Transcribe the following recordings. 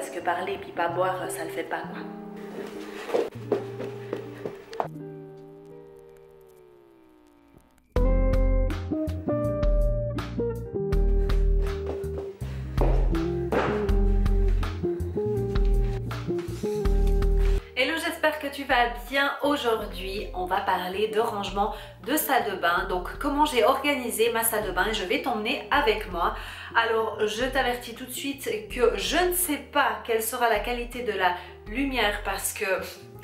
parce que parler puis pas boire, ça le fait pas quoi. J'espère que tu vas bien. Aujourd'hui, on va parler de rangement de salle de bain. Donc, comment j'ai organisé ma salle de bain et je vais t'emmener avec moi. Alors, je t'avertis tout de suite que je ne sais pas quelle sera la qualité de la lumière parce que...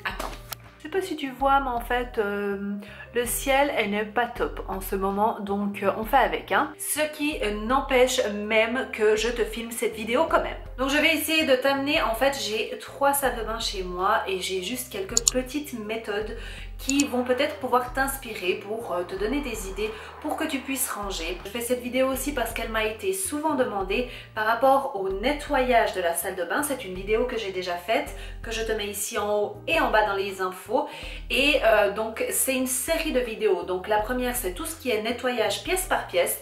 Attends. Je sais pas si tu vois, mais en fait, le ciel elle n'est pas top en ce moment, donc on fait avec. Hein. Ce qui n'empêche même que je te filme cette vidéo quand même. Donc je vais essayer de t'amener, en fait j'ai 3 salles de bain chez moi et j'ai juste quelques petites méthodes qui vont peut-être pouvoir t'inspirer pour te donner des idées pour que tu puisses ranger. Je fais cette vidéo aussi parce qu'elle m'a été souvent demandée par rapport au nettoyage de la salle de bain. C'est une vidéo que j'ai déjà faite, que je te mets ici en haut et en bas dans les infos. Et donc c'est une série de vidéos. Donc la première c'est tout ce qui est nettoyage pièce par pièce.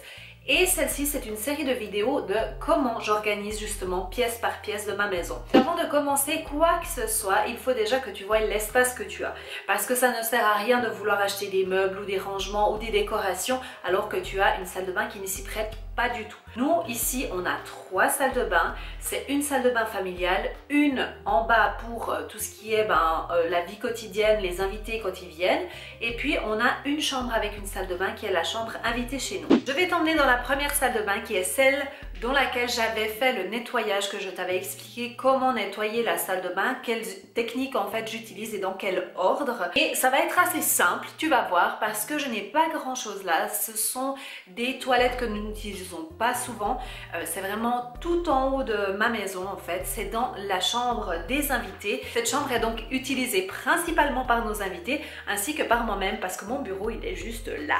Et celle-ci, c'est une série de vidéos de comment j'organise justement pièce par pièce de ma maison. Avant de commencer quoi que ce soit, il faut déjà que tu vois l'espace que tu as. Parce que ça ne sert à rien de vouloir acheter des meubles ou des rangements ou des décorations alors que tu as une salle de bain qui ne s'y prête pas du tout. Nous, ici, on a 3 salles de bain. C'est une salle de bain familiale, une en bas pour tout ce qui est la vie quotidienne, les invités quand ils viennent. Et puis, on a une chambre avec une salle de bain qui est la chambre invitée chez nous. Je vais t'emmener dans la première salle de bain qui est celle dans laquelle j'avais fait le nettoyage, que je t'avais expliqué comment nettoyer la salle de bain, quelles techniques en fait j'utilise et dans quel ordre. Et ça va être assez simple, tu vas voir, parce que je n'ai pas grand chose là. Ce sont des toilettes que nous n'utilisons pas souvent. C'est vraiment tout en haut de ma maison en fait. C'est dans la chambre des invités. Cette chambre est donc utilisée principalement par nos invités ainsi que par moi-même parce que mon bureau il est juste là.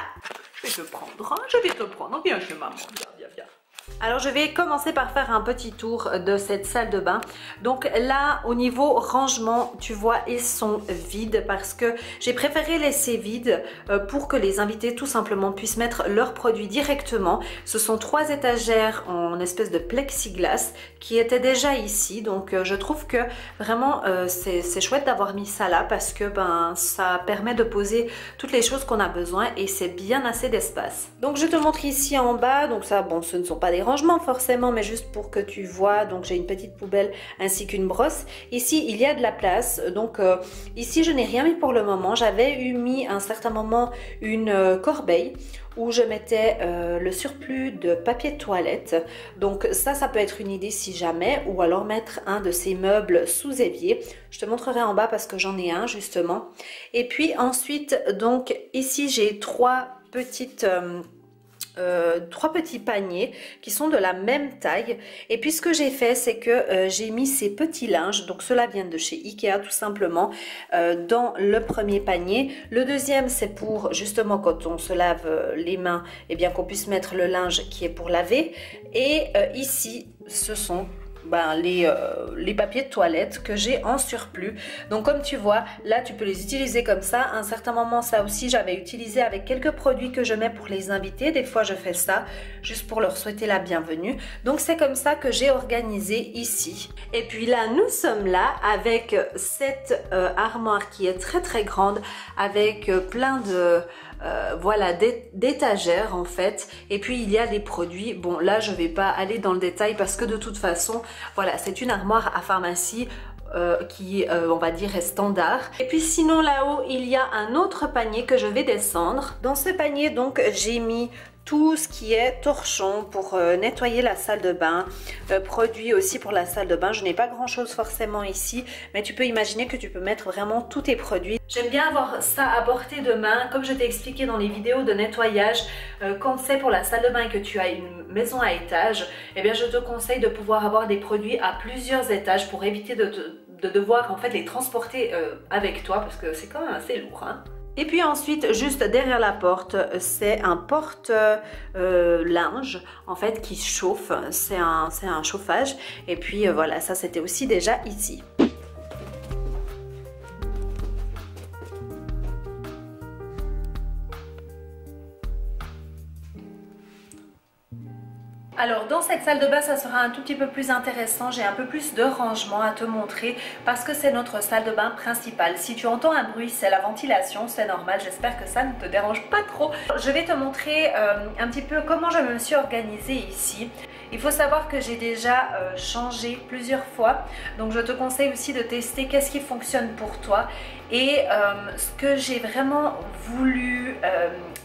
Je vais te prendre, hein, je vais te prendre. Viens chez maman, viens. Alors je vais commencer par faire un petit tour de cette salle de bain. Donc là au niveau rangement, tu vois, ils sont vides parce que j'ai préféré laisser vide pour que les invités tout simplement puissent mettre leurs produits directement. Ce sont 3 étagères en espèce de plexiglas qui étaient déjà ici. Donc je trouve que vraiment c'est chouette d'avoir mis ça là parce que ça permet de poser toutes les choses qu'on a besoin et c'est bien assez d'espace. Donc je te montre ici en bas. Donc ça, bon, ce ne sont pas des rangements forcément, mais juste pour que tu vois. Donc j'ai une petite poubelle ainsi qu'une brosse. Ici il y a de la place, donc ici je n'ai rien mis pour le moment. J'avais mis à un certain moment une corbeille où je mettais le surplus de papier de toilette. Donc ça peut être une idée si jamais, ou alors mettre un de ces meubles sous évier. Je te montrerai en bas parce que j'en ai un justement. Et puis ensuite, donc ici j'ai 3 petits paniers qui sont de la même taille. Et puis ce que j'ai fait, c'est que j'ai mis ces petits linges, donc ceux-là viennent de chez Ikea tout simplement, dans le premier panier. Le deuxième, c'est pour justement quand on se lave les mains, et bien qu'on puisse mettre le linge qui est pour laver. Et ici, ce sont les papiers de toilette que j'ai en surplus. Donc comme tu vois, là tu peux les utiliser comme ça. À un certain moment, ça aussi j'avais utilisé avec quelques produits que je mets pour les invités. Des fois je fais ça juste pour leur souhaiter la bienvenue. Donc c'est comme ça que j'ai organisé ici. Et puis là nous sommes là avec cette armoire qui est très très grande avec plein de voilà d'étagères en fait. Et puis il y a des produits. Bon là je vais pas aller dans le détail parce que de toute façon voilà, c'est une armoire à pharmacie qui on va dire est standard. Et puis sinon là-haut il y a un autre panier que je vais descendre. Dans ce panier donc j'ai mis tout ce qui est torchon pour nettoyer la salle de bain, produits aussi pour la salle de bain. Je n'ai pas grand chose forcément ici, mais tu peux imaginer que tu peux mettre vraiment tous tes produits. J'aime bien avoir ça à portée de main, comme je t'ai expliqué dans les vidéos de nettoyage. Quand c'est pour la salle de bain et que tu as une maison à étage, eh bien je te conseille de pouvoir avoir des produits à plusieurs étages pour éviter de devoir en fait les transporter avec toi parce que c'est quand même assez lourd, hein. Et puis ensuite, juste derrière la porte, c'est un porte-linge en fait qui chauffe. C'est un chauffage. Et puis voilà, ça c'était aussi déjà ici. Alors dans cette salle de bain ça sera un tout petit peu plus intéressant, j'ai un peu plus de rangement à te montrer parce que c'est notre salle de bain principale. Si tu entends un bruit c'est la ventilation, c'est normal, j'espère que ça ne te dérange pas trop. Je vais te montrer un petit peu comment je me suis organisée ici. Il faut savoir que j'ai déjà changé plusieurs fois, donc je te conseille aussi de tester qu'est-ce qui fonctionne pour toi. Et ce que j'ai vraiment voulu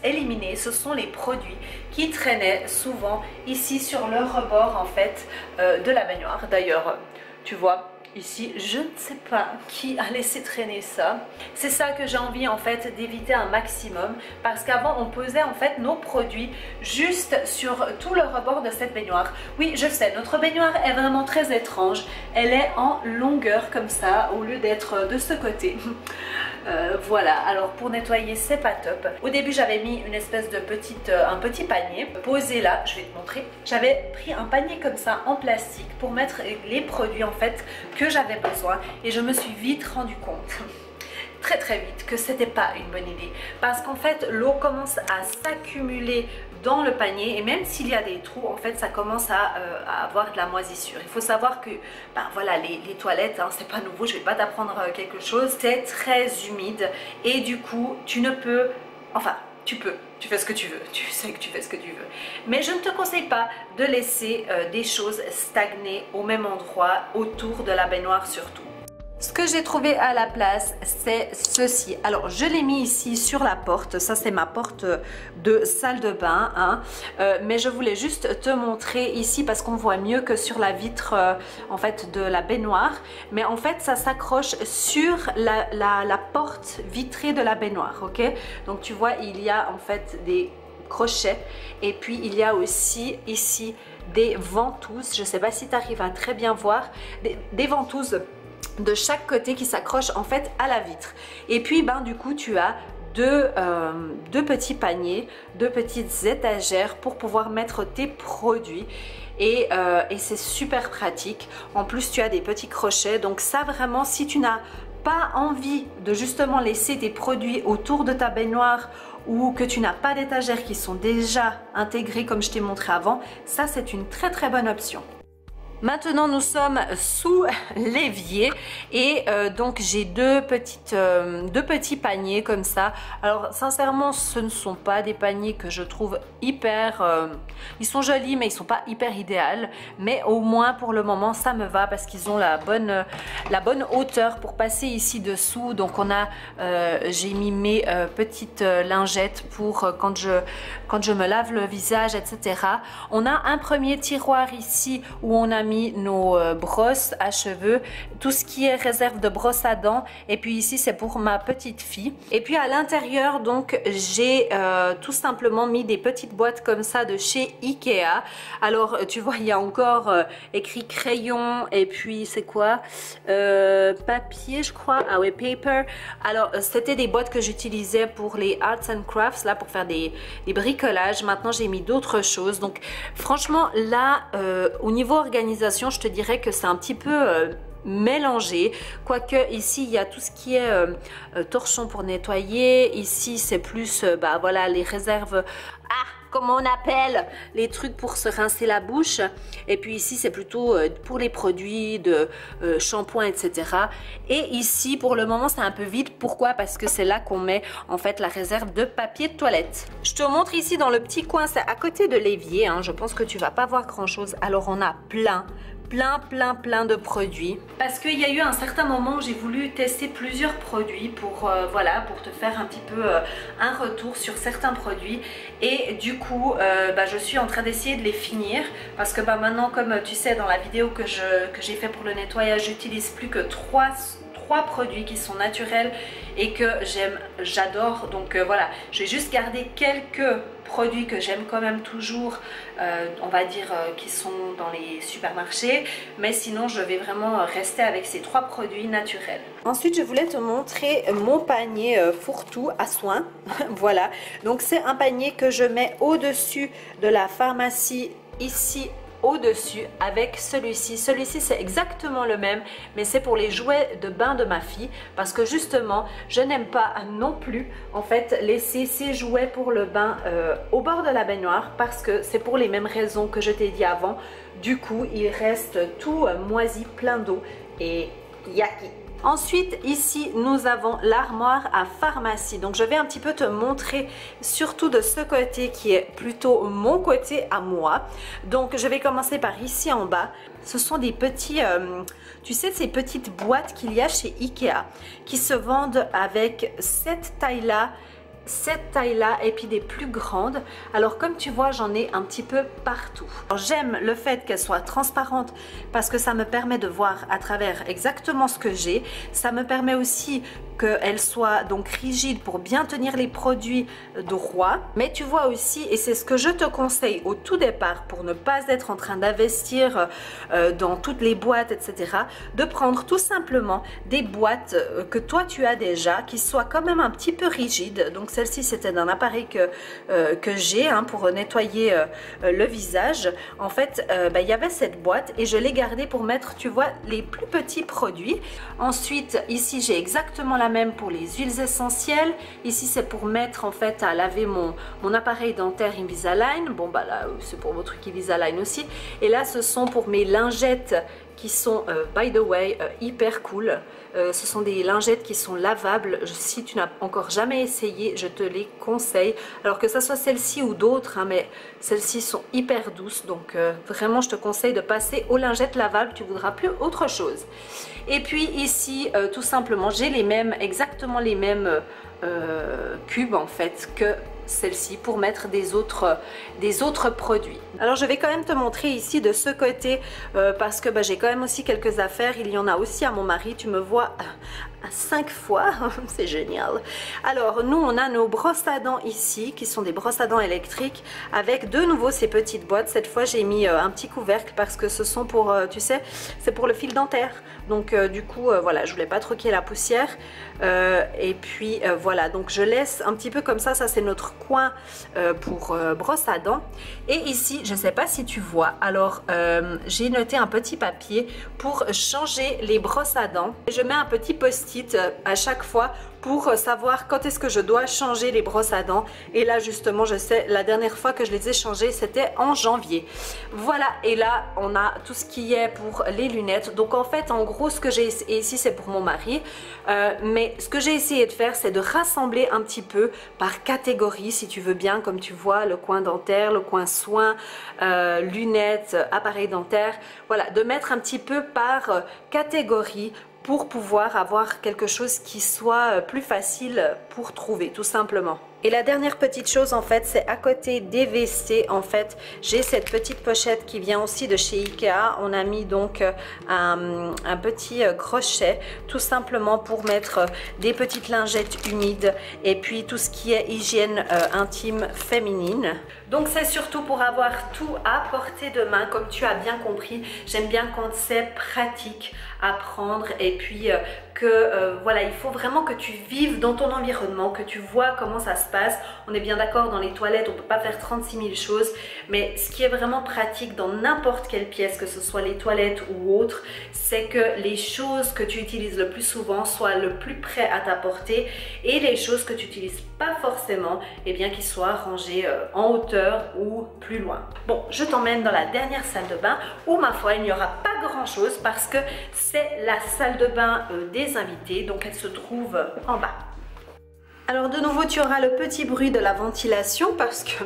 éliminer, ce sont les produits qui traînaient souvent ici sur le rebord en fait de la baignoire. D'ailleurs, tu vois, ici, je ne sais pas qui a laissé traîner ça. C'est ça que j'ai envie en fait d'éviter un maximum parce qu'avant on posait en fait nos produits juste sur tout le rebord de cette baignoire. Oui, je sais, notre baignoire est vraiment très étrange. Elle est en longueur comme ça au lieu d'être de ce côté. Voilà, alors pour nettoyer c'est pas top. Au début j'avais mis une espèce de un petit panier posé là, je vais te montrer. J'avais pris un panier comme ça en plastique pour mettre les produits en fait que j'avais besoin et je me suis vite rendu compte très vite que c'était pas une bonne idée parce qu'en fait l'eau commence à s'accumuler dans le panier et même s'il y a des trous en fait ça commence à avoir de la moisissure. Il faut savoir que ben voilà, les toilettes hein, c'est pas nouveau, je vais pas t'apprendre quelque chose, c'est très humide et du coup tu ne peux, enfin tu fais ce que tu veux, tu sais que tu fais ce que tu veux. Mais je ne te conseille pas de laisser des choses stagner au même endroit autour de la baignoire surtout. Ce que j'ai trouvé à la place, c'est ceci. Alors, je l'ai mis ici sur la porte. Ça, c'est ma porte de salle de bain. Hein. Mais je voulais juste te montrer ici parce qu'on voit mieux que sur la vitre en fait, de la baignoire. Mais en fait, ça s'accroche sur la porte vitrée de la baignoire. Ok? Donc, tu vois, il y a en fait des crochets. Et puis, il y a aussi ici des ventouses. Je ne sais pas si tu arrives à très bien voir. Des ventouses de chaque côté qui s'accroche en fait à la vitre. Et puis ben du coup tu as deux petits paniers, deux petites étagères pour pouvoir mettre tes produits et c'est super pratique. En plus tu as des petits crochets, donc ça vraiment si tu n'as pas envie de justement laisser tes produits autour de ta baignoire ou que tu n'as pas d'étagères qui sont déjà intégrées comme je t'ai montré avant, ça c'est une très bonne option. Maintenant nous sommes sous l'évier et donc j'ai deux petits paniers comme ça. Alors sincèrement ce ne sont pas des paniers que je trouve hyper... ils sont jolis mais ils ne sont pas hyper idéaux. Mais au moins pour le moment ça me va parce qu'ils ont la bonne hauteur pour passer ici dessous. Donc on a, j'ai mis mes petites lingettes pour quand je me lave le visage etc. On a un premier tiroir ici où on a mis nos brosses à cheveux, tout ce qui est réserve de brosse à dents et puis ici c'est pour ma petite fille. Et puis à l'intérieur donc j'ai tout simplement mis des petites boîtes comme ça de chez Ikea. Alors tu vois il y a encore écrit crayon et puis c'est quoi papier je crois, ah ouais paper. Alors c'était des boîtes que j'utilisais pour les arts and crafts là pour faire des bricolages. Maintenant j'ai mis d'autres choses donc franchement là au niveau organisation je te dirais que c'est un petit peu mélangé, quoique ici il y a tout ce qui est torchon pour nettoyer, ici c'est plus bah voilà les réserves, comment on appelle les trucs pour se rincer la bouche, et puis ici c'est plutôt pour les produits de shampoing etc. Et ici pour le moment c'est un peu vide, pourquoi? Parce que c'est là qu'on met en fait la réserve de papier de toilette. Je te montre ici dans le petit coin, c'est à côté de l'évier, hein. Je pense que tu vas pas voir grand chose. Alors on a plein de produits parce qu'il y a eu un certain moment où j'ai voulu tester plusieurs produits pour voilà, pour te faire un petit peu un retour sur certains produits et du coup bah, je suis en train d'essayer de les finir parce que bah, maintenant comme tu sais dans la vidéo que j'ai fait pour le nettoyage j'utilise plus que trois produits qui sont naturels et que j'adore donc voilà, je vais juste garder quelques produits que j'aime quand même toujours on va dire qui sont dans les supermarchés, mais sinon je vais vraiment rester avec ces trois produits naturels. Ensuite je voulais te montrer mon panier fourre-tout à soins. Voilà, donc c'est un panier que je mets au dessus de la pharmacie ici au-dessus avec celui-ci. Celui-ci c'est exactement le même, mais c'est pour les jouets de bain de ma fille parce que justement je n'aime pas non plus en fait laisser ces jouets pour le bain au bord de la baignoire parce que c'est pour les mêmes raisons que je t'ai dit avant. Du coup il reste tout moisi, plein d'eau et yaki. Ensuite, ici, nous avons l'armoire à pharmacie. Donc, je vais un petit peu te montrer, surtout de ce côté qui est plutôt mon côté à moi. Donc, je vais commencer par ici en bas. Ce sont des petits, tu sais, ces petites boîtes qu'il y a chez Ikea qui se vendent avec cette taille-là et puis des plus grandes. Alors comme tu vois, j'en ai un petit peu partout. J'aime le fait qu'elle soit transparente parce que ça me permet de voir à travers exactement ce que j'ai. Ça me permet aussi qu'elle soit donc rigide pour bien tenir les produits droits. Mais tu vois aussi, et c'est ce que je te conseille au tout départ pour ne pas être en train d'investir dans toutes les boîtes, etc., de prendre tout simplement des boîtes que toi tu as déjà, qui soient quand même un petit peu rigides. Donc celle-ci c'était d'un appareil que j'ai pour nettoyer le visage. En fait, il y avait cette boîte et je l'ai gardée pour mettre, tu vois, les plus petits produits. Ensuite, ici j'ai exactement la même pour les huiles essentielles. Ici c'est pour mettre en fait à laver mon appareil dentaire Invisalign. Bon bah là c'est pour vos trucs Invisalign aussi. Et là ce sont pour mes lingettes qui sont by the way hyper cool. Ce sont des lingettes qui sont lavables. Si tu n'as encore jamais essayé, je te les conseille. Alors que ça soit celle-ci ou d'autres, mais celles-ci sont hyper douces. Donc vraiment, je te conseille de passer aux lingettes lavables. Tu ne voudras plus autre chose. Et puis ici, tout simplement, j'ai les mêmes, exactement les mêmes cubes en fait que celle-ci pour mettre des autres produits. Alors je vais quand même te montrer ici de ce côté parce que j'ai quand même aussi quelques affaires. Il y en a aussi à mon mari, tu me vois 5 fois, c'est génial. Alors nous on a nos brosses à dents ici qui sont des brosses à dents électriques avec de nouveau ces petites boîtes. Cette fois j'ai mis un petit couvercle parce que ce sont pour, tu sais, c'est pour le fil dentaire. Donc du coup voilà, je voulais pas trop qu'il y ait la poussière et puis voilà, donc je laisse un petit peu comme ça. Ça c'est notre coin pour brosse à dents. Et ici je sais pas si tu vois, alors j'ai noté un petit papier pour changer les brosses à dents. Je mets un petit post-it à chaque fois pour savoir quand est-ce que je dois changer les brosses à dents. Et là justement je sais, la dernière fois que je les ai changées c'était en janvier. Voilà, et là on a tout ce qui est pour les lunettes. Donc en fait en gros ce que j'ai ici c'est pour mon mari, mais ce que j'ai essayé de faire c'est de rassembler un petit peu par catégorie si tu veux bien, comme tu vois, le coin dentaire, le coin soins, lunettes, appareil dentaire, voilà, de mettre un petit peu par catégorie pour pouvoir avoir quelque chose qui soit plus facile pour trouver tout simplement. Et la dernière petite chose en fait, c'est à côté des WC en fait, j'ai cette petite pochette qui vient aussi de chez Ikea. On a mis donc un petit crochet tout simplement pour mettre des petites lingettes humides et puis tout ce qui est hygiène intime féminine. Donc c'est surtout pour avoir tout à portée de main, comme tu as bien compris. J'aime bien quand c'est pratique à prendre et puis voilà, il faut vraiment que tu vives dans ton environnement, que tu vois comment ça se passe. On est bien d'accord, dans les toilettes on ne peut pas faire 36 000 choses, mais ce qui est vraiment pratique dans n'importe quelle pièce, que ce soit les toilettes ou autre, c'est que les choses que tu utilises le plus souvent soient le plus près à ta portée et les choses que tu n'utilises pas forcément, eh bien qu'ils soient rangées en hauteur ou plus loin. Bon, je t'emmène dans la dernière salle de bain où ma foi il n'y aura pas grand chose parce que c'est la salle de bain des invités, donc elle se trouve en bas. Alors de nouveau tu auras le petit bruit de la ventilation parce que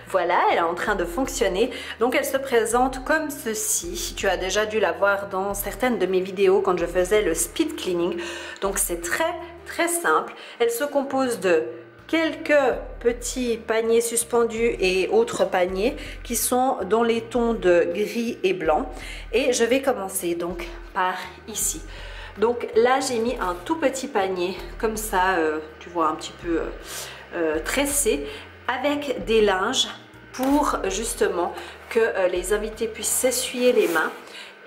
voilà, elle est en train de fonctionner. Donc elle se présente comme ceci. Tu as déjà dû la voir dans certaines de mes vidéos quand je faisais le speed cleaning. Donc c'est très simple. Elle se compose de quelques petits paniers suspendus et autres paniers qui sont dans les tons de gris et blanc. Et je vais commencer donc par ici. Donc là j'ai mis un tout petit panier comme ça, tu vois, un petit peu tressé avec des linges pour justement que les invités puissent s'essuyer les mains.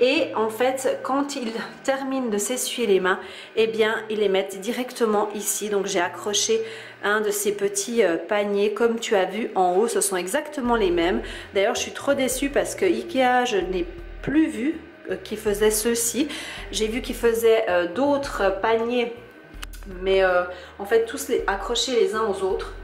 Et en fait, quand ils terminent de s'essuyer les mains, eh bien, ils les mettent directement ici. Donc, j'ai accroché un de ces petits paniers, comme tu as vu en haut, ce sont exactement les mêmes. D'ailleurs, je suis trop déçue parce que Ikea, je n'ai plus vu qui faisait ceci. J'ai vu qu'ils faisaient d'autres paniers, mais en fait, tous les accrochés les uns aux autres.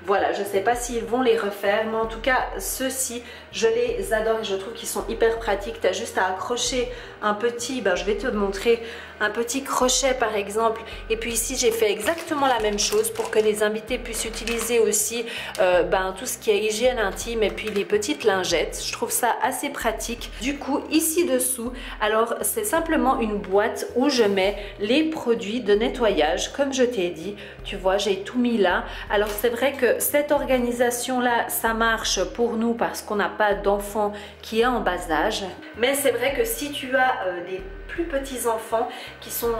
Voilà, je ne sais pas s'ils vont les refaire, mais en tout cas, ceux-ci, je les adore et je trouve qu'ils sont hyper pratiques. Tu as juste à accrocher un petit, je vais te montrer, un petit crochet par exemple. Et puis ici, j'ai fait exactement la même chose pour que les invités puissent utiliser aussi tout ce qui est hygiène intime et puis les petites lingettes. Je trouve ça assez pratique. Du coup, ici dessous, alors c'est simplement une boîte où je mets les produits de nettoyage. Comme je t'ai dit, tu vois, j'ai tout mis là. Alors c'est vrai que cette organisation-là, ça marche pour nous parce qu'on n'a pas d'enfant qui est en bas âge. Mais c'est vrai que si tu as des plus petits enfants qui sont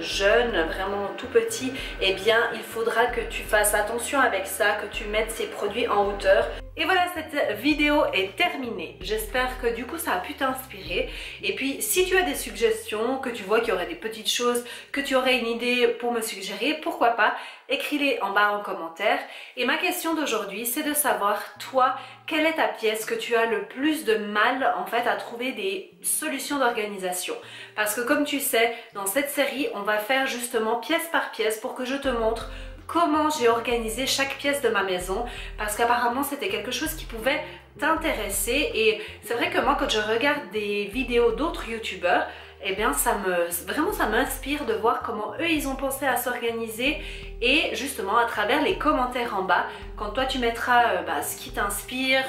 jeunes, vraiment tout petits, eh bien il faudra que tu fasses attention avec ça, que tu mettes ces produits en hauteur. Et voilà, cette vidéo est terminée. J'espère que du coup ça a pu t'inspirer. Et puis si tu as des suggestions, que tu vois qu'il y aurait des petites choses, que tu aurais une idée pour me suggérer, pourquoi pas, écris-les en bas en commentaire. Et ma question d'aujourd'hui, c'est de savoir, toi, quelle est ta pièce que tu as le plus de mal en fait à trouver des solutions d'organisation. Parce que comme tu sais, dans cette série, on va faire justement pièce par pièce pour que je te montre comment j'ai organisé chaque pièce de ma maison, parce qu'apparemment c'était quelque chose qui pouvait t'intéresser. Et c'est vrai que moi, quand je regarde des vidéos d'autres youtubeurs, eh bien ça m'inspire de voir comment eux ils ont pensé à s'organiser. Et justement à travers les commentaires en bas, quand toi tu mettras ce qui t'inspire,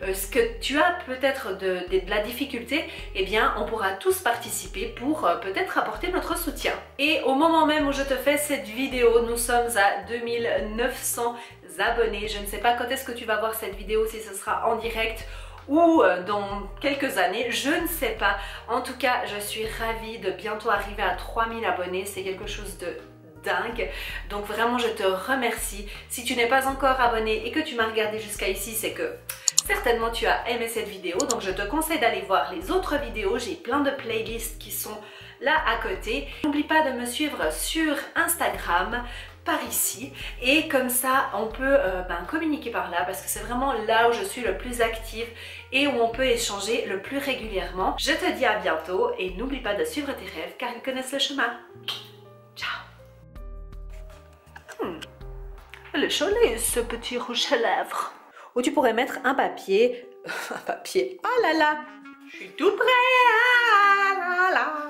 ce que tu as peut-être de la difficulté, eh bien on pourra tous participer pour peut-être apporter notre soutien. Et au moment même où je te fais cette vidéo, nous sommes à 2900 abonnés. Je ne sais pas quand est-ce que tu vas voir cette vidéo, si ce sera en direct ou dans quelques années, je ne sais pas. En tout cas, je suis ravie de bientôt arriver à 3000 abonnés. C'est quelque chose de dingue. Donc vraiment, je te remercie. Si tu n'es pas encore abonné et que tu m'as regardé jusqu'à ici, c'est que certainement tu as aimé cette vidéo. Donc je te conseille d'aller voir les autres vidéos. J'ai plein de playlists qui sont là à côté. N'oublie pas de me suivre sur Instagram par ici, et comme ça on peut communiquer par là, parce que c'est vraiment là où je suis le plus active et où on peut échanger le plus régulièrement. Je te dis à bientôt et n'oublie pas de suivre tes rêves car ils connaissent le chemin. Ciao. Elle est jolie ce petit rouge à lèvres. Ou tu pourrais mettre un papier. Un papier. Ah là là, je suis tout prêt. Ah là là.